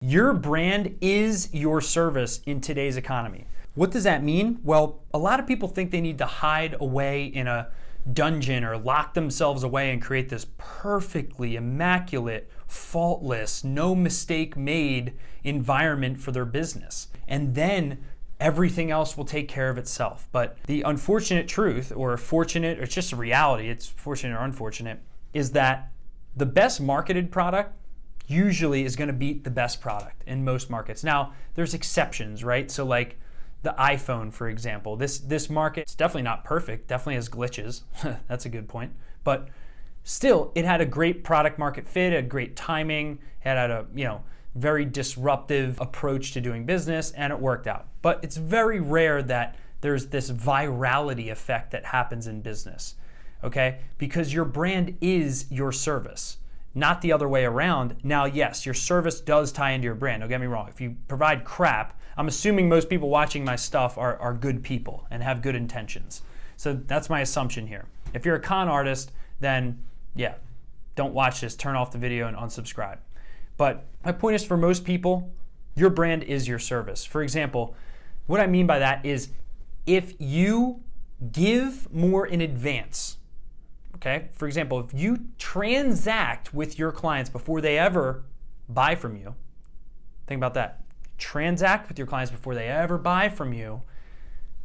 Your brand is your service in today's economy. What does that mean? Well, a lot of people think they need to hide away in a dungeon or lock themselves away and create this perfectly immaculate, faultless, no mistake made environment for their business. And then everything else will take care of itself. But the unfortunate truth, or fortunate, or it's just a reality, it's fortunate or unfortunate, is that the best marketed product usually is going to beat the best product in most markets. Now, there's exceptions, right? So like the iPhone, for example, this market, it's definitely not perfect, definitely has glitches. That's a good point. But still, it had a great product market fit, a great timing, it had a very disruptive approach to doing business, and it worked out. But it's very rare that there's this virality effect that happens in business, okay? Because your brand is your service, not the other way around. Now, yes, your service does tie into your brand. Don't get me wrong. If you provide crap, I'm assuming most people watching my stuff are good people and have good intentions. So that's my assumption here. If you're a con artist, then yeah, don't watch this, turn off the video and unsubscribe. But my point is, for most people, your brand is your service. For example, what I mean by that is if you give more in advance, okay? For example, if you transact with your clients before they ever buy from you, think about that. Transact with your clients before they ever buy from you,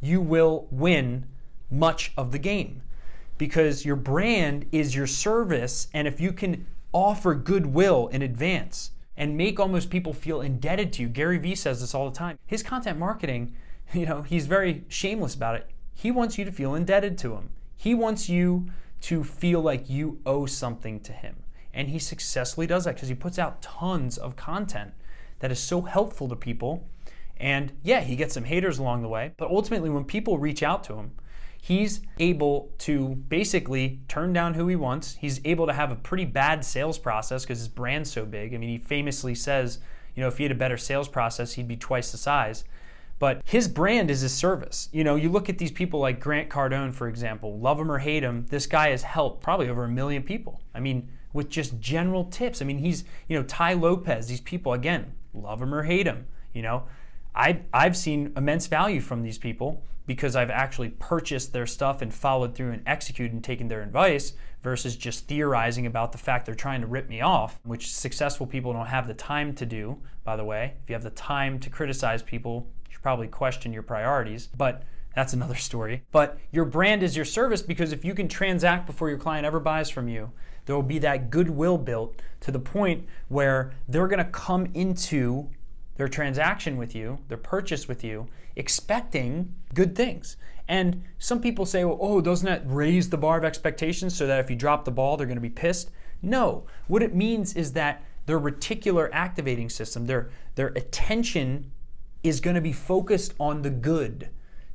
you will win much of the game because your brand is your service. And if you can offer goodwill in advance and make almost people feel indebted to you. Gary Vee says this all the time. His content marketing, he's very shameless about it. He wants you to feel indebted to him. He wants you to feel like you owe something to him. And he successfully does that because he puts out tons of content that is so helpful to people. And yeah, he gets some haters along the way, but ultimately when people reach out to him, he's able to basically turn down who he wants. He's able to have a pretty bad sales process because his brand's so big. I mean, he famously says, if he had a better sales process, he'd be twice the size. But his brand is his service. You look at these people like Grant Cardone, for example, love him or hate him, this guy has helped probably over 1 million people. I mean, with just general tips. I mean, he's, Ty Lopez, these people, again, love him or hate him, I've seen immense value from these people because I've actually purchased their stuff and followed through and executed and taken their advice versus just theorizing about the fact they're trying to rip me off, which successful people don't have the time to do, by the way. If you have the time to criticize people, you should probably question your priorities, but that's another story. But your brand is your service because if you can transact before your client ever buys from you, there will be that goodwill built to the point where they're gonna come into their transaction with you, their purchase with you, expecting good things. And some people say, well, oh, doesn't that raise the bar of expectations so that if you drop the ball, they're gonna be pissed? No, what it means is that their reticular activating system, their attention is gonna be focused on the good.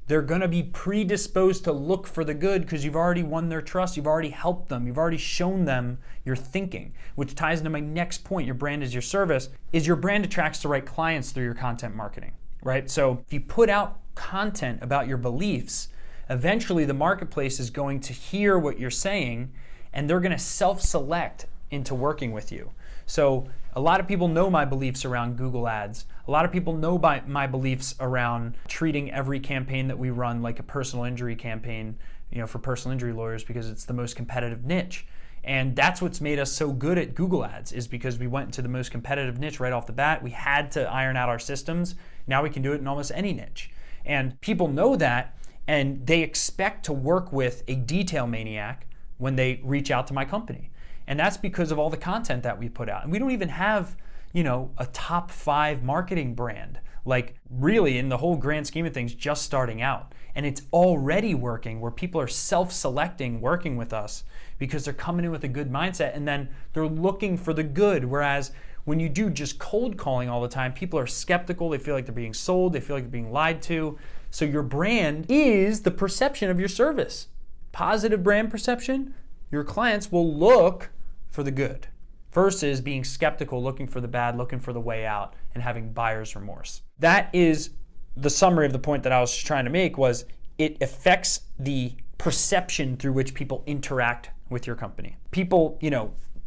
They're gonna be predisposed to look for the good because you've already won their trust, you've already helped them, you've already shown them your thinking, which ties into my next point, your brand is your service, is your brand attracts the right clients through your content marketing, right? So if you put out content about your beliefs, eventually the marketplace is going to hear what you're saying and they're gonna self-select into working with you. So a lot of people know my beliefs around Google Ads. A lot of people know my beliefs around treating every campaign that we run like a personal injury campaign, for personal injury lawyers because it's the most competitive niche. And that's what's made us so good at Google Ads is because we went into the most competitive niche right off the bat. We had to iron out our systems. Now we can do it in almost any niche. And people know that and they expect to work with a detail maniac when they reach out to my company. And that's because of all the content that we put out. And we don't even have, a top 5 marketing brand, like really in the whole grand scheme of things, just starting out. And it's already working where people are self-selecting working with us because they're coming in with a good mindset and then they're looking for the good. Whereas when you do just cold calling all the time, people are skeptical, they feel like they're being sold, they feel like they're being lied to. So your brand is the perception of your service. Positive brand perception, your clients will look for the good versus being skeptical, looking for the bad, looking for the way out, and having buyer's remorse. That is the summary of the point that I was trying to make was it affects the perception through which people interact with your company. People,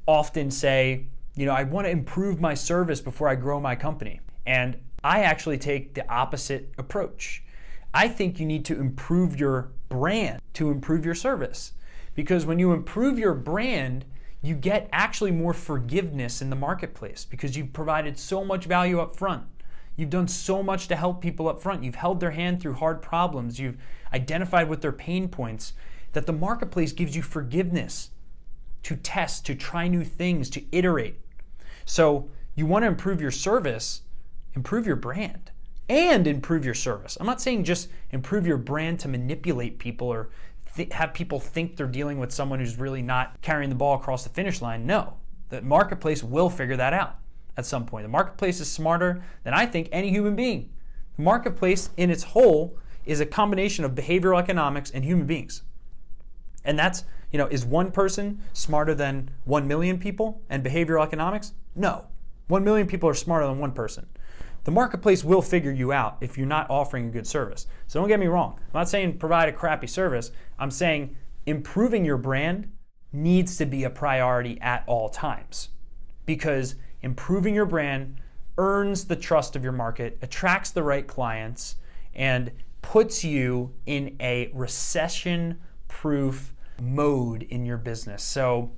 often say, I want to improve my service before I grow my company. And I actually take the opposite approach. I think you need to improve your brand to improve your service. Because when you improve your brand, you get actually more forgiveness in the marketplace because you've provided so much value up front. You've done so much to help people up front. You've held their hand through hard problems. You've identified with their pain points, that the marketplace gives you forgiveness to test, to try new things, to iterate. So you want to improve your service, improve your brand, and improve your service. I'm not saying just improve your brand to manipulate people or have people think they're dealing with someone who's really not carrying the ball across the finish line. No, the marketplace will figure that out at some point. The marketplace is smarter than I think any human being. The marketplace in its whole is a combination of behavioral economics and human beings. And that's, is one person smarter than 1 million people and behavioral economics? No. 1 million people are smarter than one person. The marketplace will figure you out if you're not offering a good service. So don't get me wrong. I'm not saying provide a crappy service. I'm saying improving your brand needs to be a priority at all times, because improving your brand earns the trust of your market, attracts the right clients, and puts you in a recession-proof mode in your business. So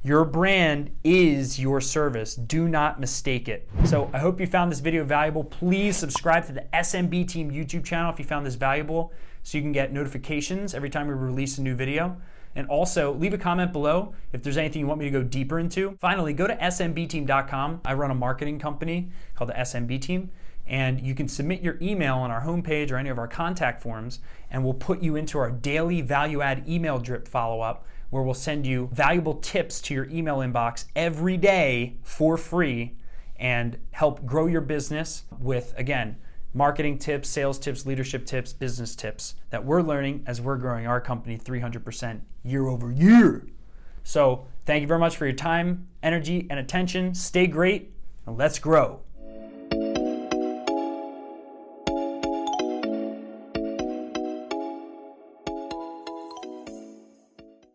your brand is your service. Do not mistake it. So I hope you found this video valuable. Please subscribe to the SMB Team YouTube channel if you found this valuable, so you can get notifications every time we release a new video. And also leave a comment below if there's anything you want me to go deeper into. Finally, go to smbteam.com. I run a marketing company called the SMB Team, and you can submit your email on our homepage or any of our contact forms, and we'll put you into our daily value add email drip follow-up, where we'll send you valuable tips to your email inbox every day for free and help grow your business with, again, marketing tips, sales tips, leadership tips, business tips that we're learning as we're growing our company 300% year over year. So thank you very much for your time, energy, and attention. Stay great, and let's grow.